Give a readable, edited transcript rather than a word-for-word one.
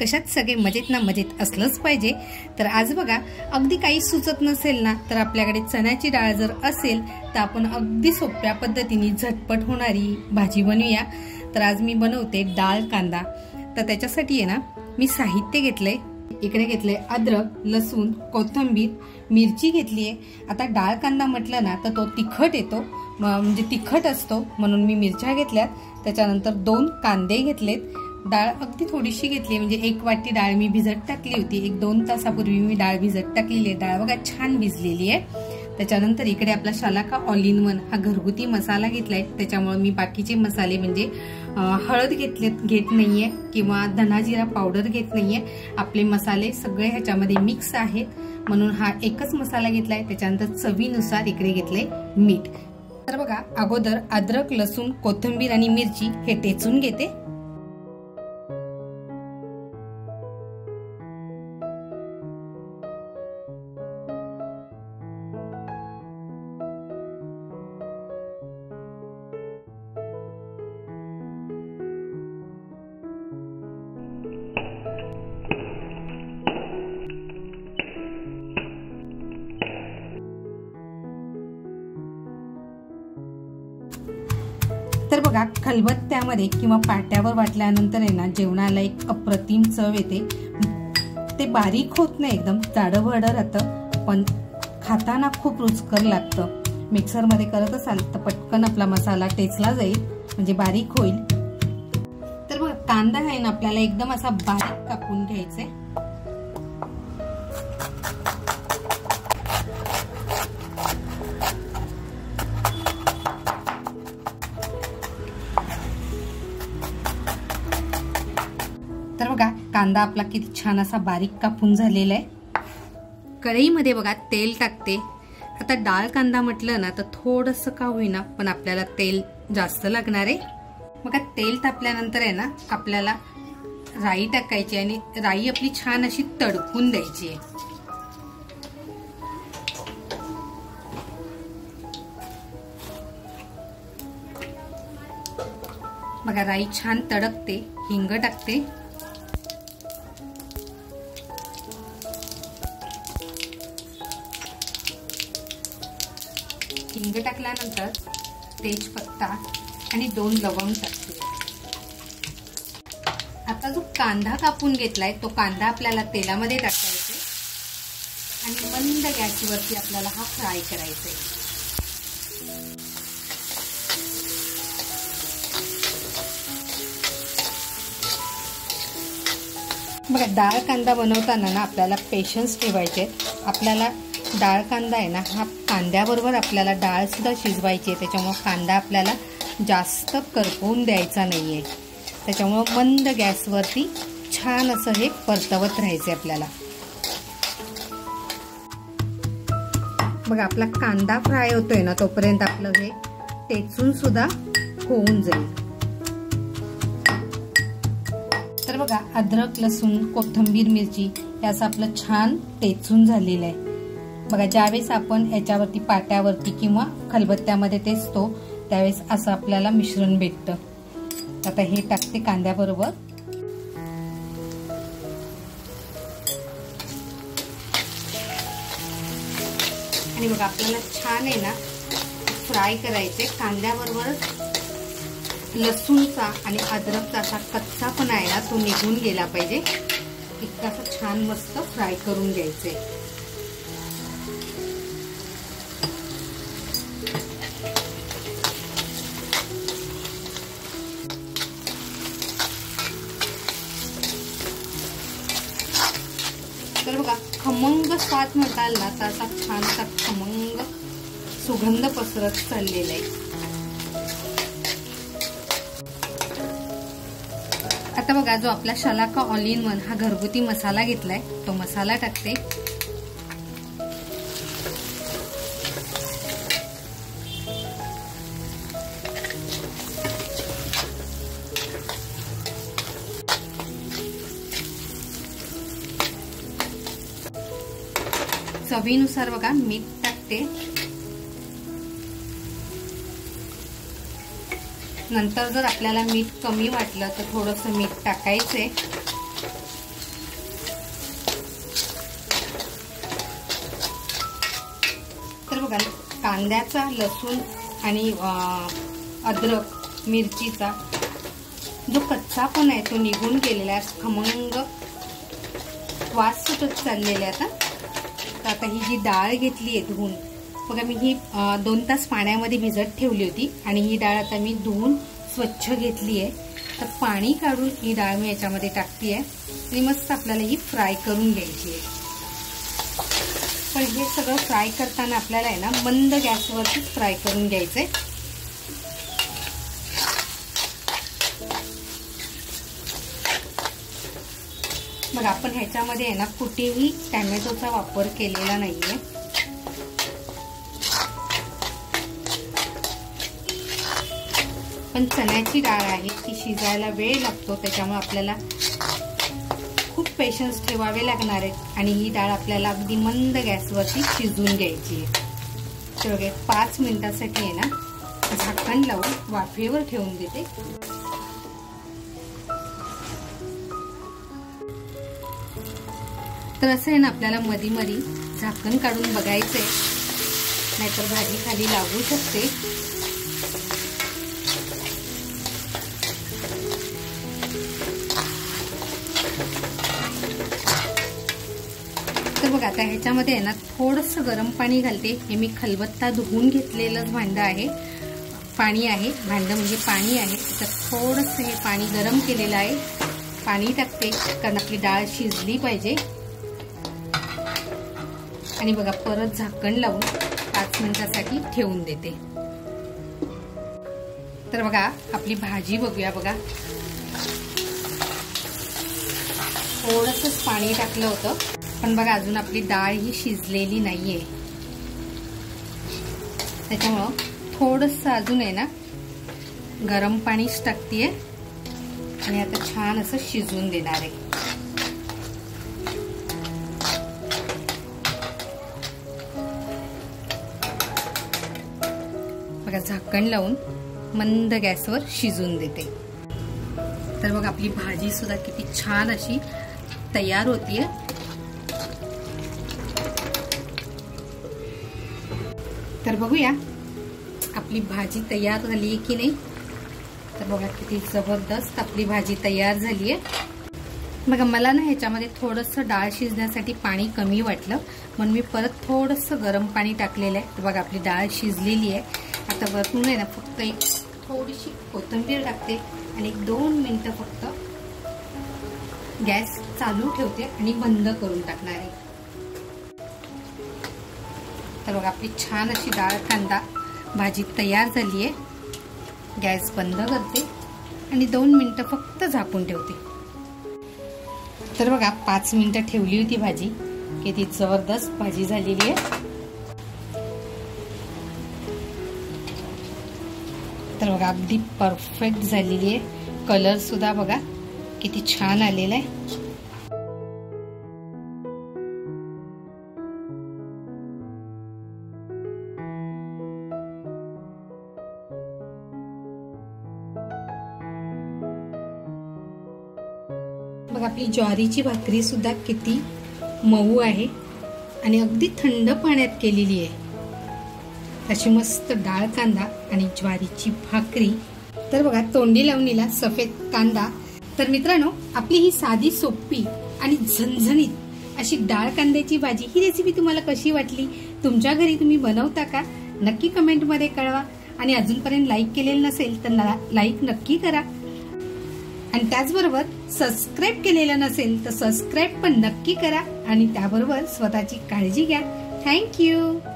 कशात सगळे मजेत ना मजेत असलंच पाहिजे। तर आज बघा अगदी काही सुचत नसेल ना तर आपल्याकडे चण्याची डाळ जर असेल तर आपण अगदी सोप्या पद्धतीने झटपट होणारी भाजी बनवूया। तर आज मी बनवते डाळ कांदा। तर त्याच्यासाठी आहे ना मी साहित्य घेतलंय, इकडे घेतले अद्रक, लसूण, कोथिंबीर, मिरची घेतली आहे। आता डाळ कांदा म्हटलं ना तर तो तिखट येतो, म्हणजे तिखट असतो म्हणून मी मिरच्या घेतल्यात। त्याच्यानंतर 2 कांदे घेतलेत, डाळ अगदी थोडीशी घेतली, म्हणजे 1 वाटी डाळ मी भिजत टाकली होती। 1-2 तासापूर्वी मी डाळ भिजत टाकलेली आहे। डाळ बघा छान भिजलेली आहे। त्याच्यानंतर इकडे आपला शलाका ऑल इन वन हा घरगुती मसाला घेतलाय। त्याच्यामुळे मी बाकीचे मसाले म्हणजे हळद घेत नाहीये किंवा धना जिरा पावडर घेत नाहीये। आपले मसाले सगळे ह्याच्यामध्ये मिक्स आहेत म्हणून हा एकच मसाला घेतलाय। त्याच्यानंतर चवीनुसार इकडे घेतले मीठ। तर बघा अगोदर अद्रक, लसूण, कोथिंबीर आणि मिरची हे टेचून घेते। तर बघा खलबत्त्यामध्ये किंवा पाट्यावर वाटल्यानंतर आहे ना जेवणाला एक अप्रतिम चव येते। ते बारीक होत नाही, एकदम जाडभरड राहतं, पण खाताना खूप रुचकर लागतं। मिक्सर मध्ये करत असाल तर पटकन आपला मसाला टेचला जाईल, म्हणजे बारीक होईल। तर बघा कांदा आहे ना आपल्याला एकदम असा बारीक कापून घ्यायचा आहे। तर बघा कांदा आपला किती छान असा बारीक कापून झालेला आहे। कढईमध्ये बघा तेल टाकते। आता डाळ कांदा म्हटलं ना तर थोडंसं का होईना पण आपल्याला तेल जास्त लागणार आहे। बघा तेल तापल्यानंतर आहे ना आपल्याला राई टाकायची आणि राई आपली छान अशी तडकून द्यायची आहे। बघा राई छान तडकते, हिंग टाकते। हिंग टाकल्यानंतर तेजपत्ता आणि 2 लवंग टाकते। आता जो कांदा कापून घेतलाय तो कांदा आपल्याला तेलामध्ये टाकायचा आणि मंद गॅसवरती आपल्याला हा फ्राय करायचा आहे। बघा डाळ कांदा बनवताना ना आपल्याला पेशन्स ठेवायचे। आपल्याला डाळ कांदा आहे ना हा कांद्याबरोबर आपल्याला डाळ सुद्धा शिजवायची आहे। त्याच्यामुळे कांदा आपल्याला जास्त करपवून द्यायचा नाहीये। त्याच्यामुळे मंद गॅसवरती छान असं हे परतवत राहायचे आपल्याला। बघा आपला कांदा फ्राय होतोय ना तोपर्यंत आपलं हे टेचून सुद्धा होऊन जाईल। तर बघा अद्रक, लसूण, कोथिंबीर, मिरची याचं आपलं छान टेचून झालेलं आहे। बघा ज्यावेळेस आपण याच्यावरती पाट्यावरती किंवा खलबत्त्यामध्ये टेचतो त्यावेळेस असं आपल्याला मिश्रण भेटतं। आता हे टाकते कांद्याबरोबर। आणि बघा आपल्याला छान आहे ना फ्राय करायचे। कांद्याबरोबर लसूणचा आणि अद्रकचा असा कच्चापणा आहे ना तो निघून गेला पाहिजे। इतका असं छान मस्त फ्राय करून घ्यायचे। तर बघा खमंग स्वाद म्हणाल ना तर असा छानसा खमंग सुगंध पसरत चाललेला आहे। आता बघा जो आपला शलाका ऑल इन वन हा घरगुती मसाला घेतलाय तो मसाला टाकते। चवीनुसार बघा मीठ टाकते। नंतर जर आपल्याला मीठ कमी वाटलं तर थोडंसं मीठ टाकायचंय। कांद्याचा, लसूण आणि अद्रक मिरचीचा जो कच्चापणा आहे तो निघून गेलेला आहे, खमंग वास सुटत चाललेला आहे. तर आता ही जी डाळ घेतली आहे धुवून, बघा मी ही 2 तास पाण्यामध्ये भिजत ठेवली होती आणि ही डाळ आता मी धुवून स्वच्छ घेतली आहे. तर पाणी काढून ही डाळ मी याच्यामध्ये टाकते आहे आणि मस्त आपल्याला ही फ्राय करून घ्यायची आहे. पण हे सगळं फ्राय करताना आपल्याला आहे ना मंद गॅसवरतीच फ्राय करून घ्यायचंय. मग आपण ह्याच्यामध्ये आहे ना कुठेही टॅमॅटोचा वापर केलेला नाहीये. पण चण्याची डाळ आहे ती शिजायला वेळ लागतो, त्याच्यामुळे आपल्याला खूप पेशन्स ठेवावे लागणार आहेत आणि ही डाळ आपल्याला अगदी मंद गॅसवरती शिजवून घ्यायची आहे. तर 5 मिनिटासाठी आहे ना झाकण लावून वाफेवर ठेवून देते. तर असं आहे ना आपल्याला मधी मधी झाकण काढून बघायचंय, नाहीतर भाजी खाली लागू शकते. तर बघा आता ह्याच्यामध्ये आहे ना थोडंसं गरम पाणी घालते. हे मी खलबत्ता धुवून घेतलेलं भांडं आहे, पाणी आहे, भांडं म्हणजे पाणी आहे. तर थोडंसं हे पाणी गरम केलेलं आहे, पाणी टाकते कारण आपली डाळ शिजली पाहिजे. आणि बघा परत झाकण लावून 5 मिनिटासाठी ठेवून देते. तर बघा आपली भाजी बघूया. बघा थोडंसंच पाणी टाकलं होतं, पण बघा अजून आपली डाळ ही शिजलेली नाहीये. त्याच्यामुळं थोडंसं अजून आहे ना गरम पाणीच टाकतेय आणि आता छान असं शिजवून देणार आहे. बघा झाकण लावून मंद गॅसवर शिजवून देते. तर बघा आपली भाजी सुद्धा किती छान अशी तयार होतीये. तर बघूया आपली भाजी तयार झाली आहे की नाही. तर बघा किती जबरदस्त आपली भाजी तयार झाली आहे. बघा मला ना ह्याच्यामध्ये थोडंसं डाळ शिजण्यासाठी पाणी कमी वाटलं म्हणून मी परत थोडंसं गरम पाणी टाकलेलं आहे. बघा आपली डाळ शिजलेली आहे. आता वरून आहे ना फक्त एक थोडीशी कोथिंबीर टाकते आणि 2 मिनिटं फक्त गॅस चालू ठेवते आणि बंद करून टाकणार आहे. तर बघा आपली छान अशी डाळ कांदा भाजी तयार झाली आहे. गॅस बंद करते आणि 2 मिनिटं फक्त झाकून ठेवते. तर बघा 5 मिनिटं ठेवली होती भाजी, किती जबरदस्त भाजी झालेली आहे. तर बघा अगदी परफेक्ट झालेली आहे. कलर सुद्धा बघा किती छान आलेला आहे. बघा आपली ज्वारीची भाकरी सुद्धा किती मऊ आहे आणि अगदी थंड पाण्यात केलेली आहे. अशी मस्त डाळ कांदा आणि ज्वारीची भाकरी. तर बघा तोंडी लावणीला सफेद कांदा. तर मित्रांनो आपली ही साधी सोपी आणि झणझणीत अशी डाळ कांद्याची भाजी ही रेसिपी तुम्हाला कशी वाटली, तुमच्या घरी तुम्ही बनवता का, नक्की कमेंट मध्ये कळवा. आणि अजूनपर्यंत लाईक केलेलं नसेल तर लाईक नक्की करा आणि त्याचबरोबर सबस्क्राईब केलेलं नसेल तर सबस्क्राईब पण नक्की करा आणि त्याबरोबर स्वतःची काळजी घ्या. थँक्यू.